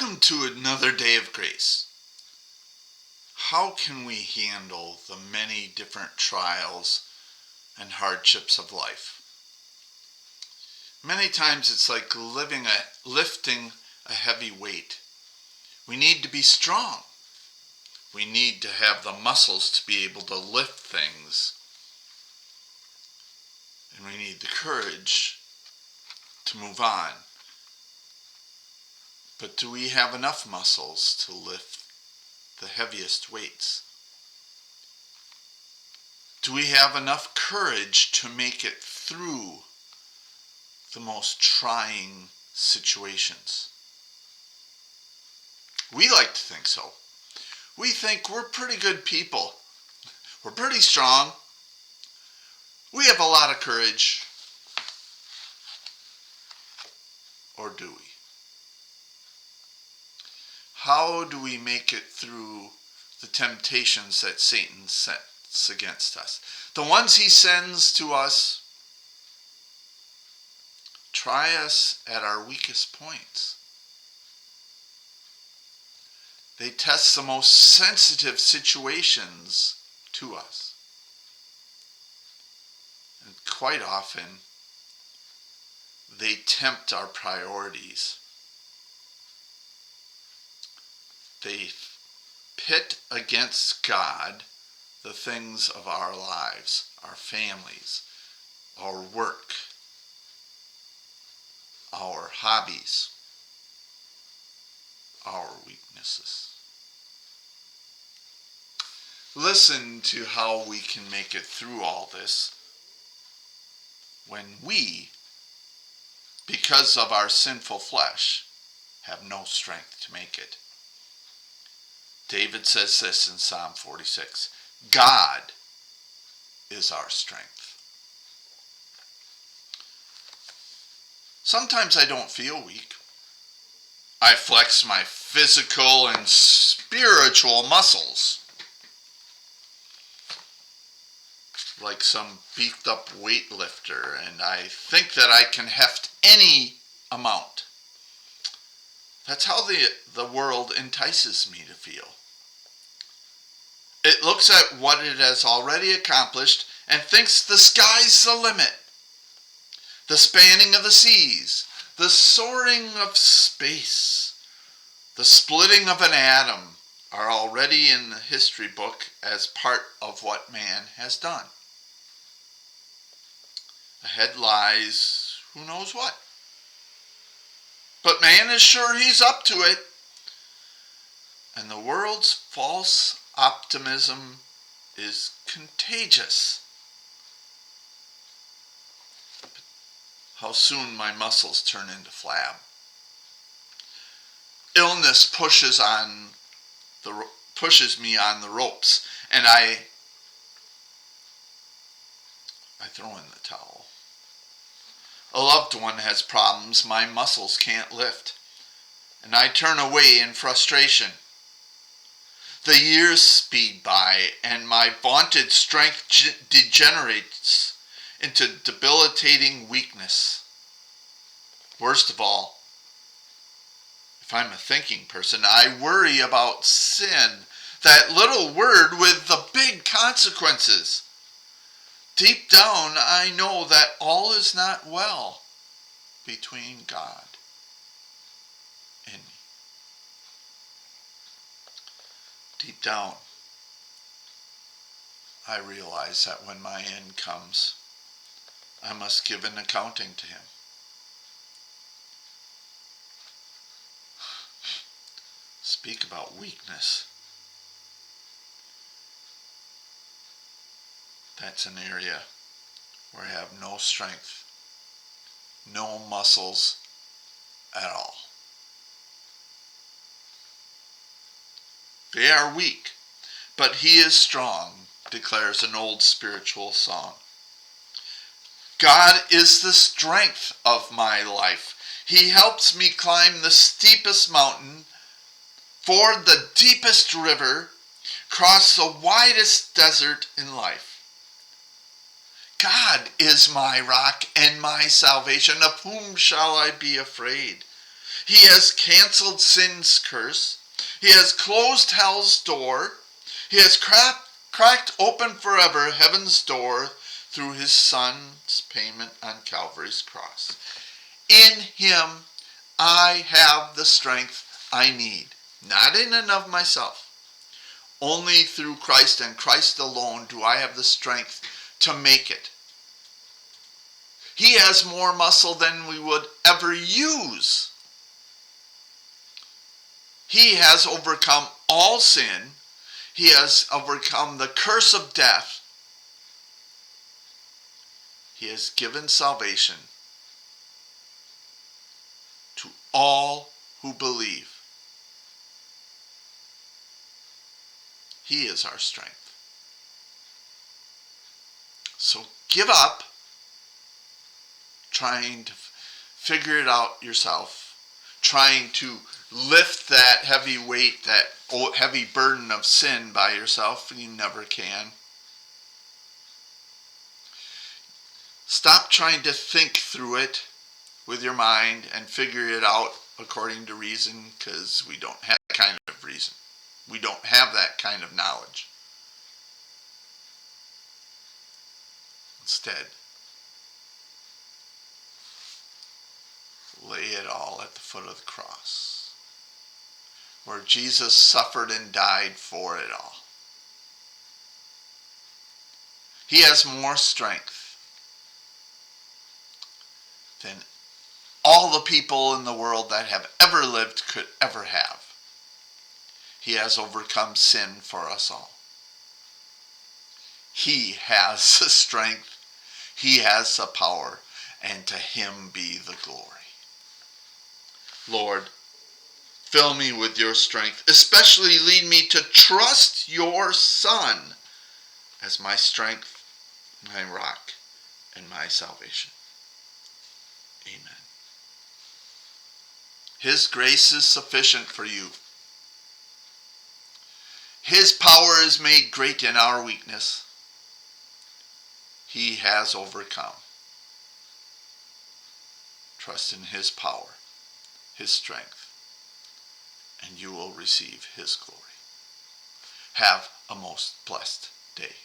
Welcome to another day of grace. How can we handle the many different trials and hardships of life? Many times it's like lifting a heavy weight. We need to be strong. We need to have the muscles to be able to lift things. And we need the courage to move on. But do we have enough muscles to lift the heaviest weights? Do we have enough courage to make it through the most trying situations? We like to think so. We think we're pretty good people. We're pretty strong. We have a lot of courage. Or do we? How do we make it through the temptations that Satan sets against us? The ones he sends to us try us at our weakest points. They test the most sensitive situations to us. And quite often, they tempt our priorities. They pit against God the things of our lives, our families, our work, our hobbies, our weaknesses. Listen to how we can make it through all this when we, because of our sinful flesh, have no strength to make it. David says this in Psalm 46, God is our strength. Sometimes I don't feel weak. I flex my physical and spiritual muscles like some beefed up weightlifter, and I think that I can heft any amount. That's how the world entices me to feel. It looks at what it has already accomplished and thinks the sky's the limit. The spanning of the seas, the soaring of space, the splitting of an atom are already in the history book as part of what man has done. Ahead lies who knows what. But man is sure he's up to it. And the world's false optimism is contagious. How soon my muscles turn into flab. Illness pushes me on the ropes, and I throw in the towel. A loved one has problems my muscles can't lift, and I turn away in frustration. The years speed by, and my vaunted strength degenerates into debilitating weakness. Worst of all, if I'm a thinking person, I worry about sin, that little word with the big consequences. Deep down, I know that all is not well between God and me. Deep down, I realize that when my end comes, I must give an accounting to him. Speak about weakness. That's an area where I have no strength, no muscles at all. They are weak, but he is strong, declares an old spiritual song. God is the strength of my life. He helps me climb the steepest mountain, ford the deepest river, cross the widest desert in life. God is my rock and my salvation. Of whom shall I be afraid? He has canceled sin's curse. He has closed hell's door. He has cracked open forever heaven's door through his Son's payment on Calvary's cross. In him I have the strength I need, not in and of myself. Only through Christ and Christ alone do I have the strength to make it. He has more muscle than we would ever use. He has overcome all sin. He has overcome the curse of death. He has given salvation to all who believe. He is our strength. So give up trying to figure it out yourself, trying to lift that heavy weight, that heavy burden of sin by yourself. You never can. Stop trying to think through it with your mind and figure it out according to reason, because we don't have that kind of reason. We don't have that kind of knowledge. Instead, lay it all at the foot of the cross, where Jesus suffered and died for it all. He has more strength than all the people in the world that have ever lived could ever have. He has overcome sin for us all. He has the strength. He has the power. And to him be the glory. Lord, fill me with your strength. Especially lead me to trust your Son as my strength, my rock, and my salvation. Amen. His grace is sufficient for you. His power is made great in our weakness. He has overcome. Trust in his power, his strength, and you will receive his glory. Have a most blessed day.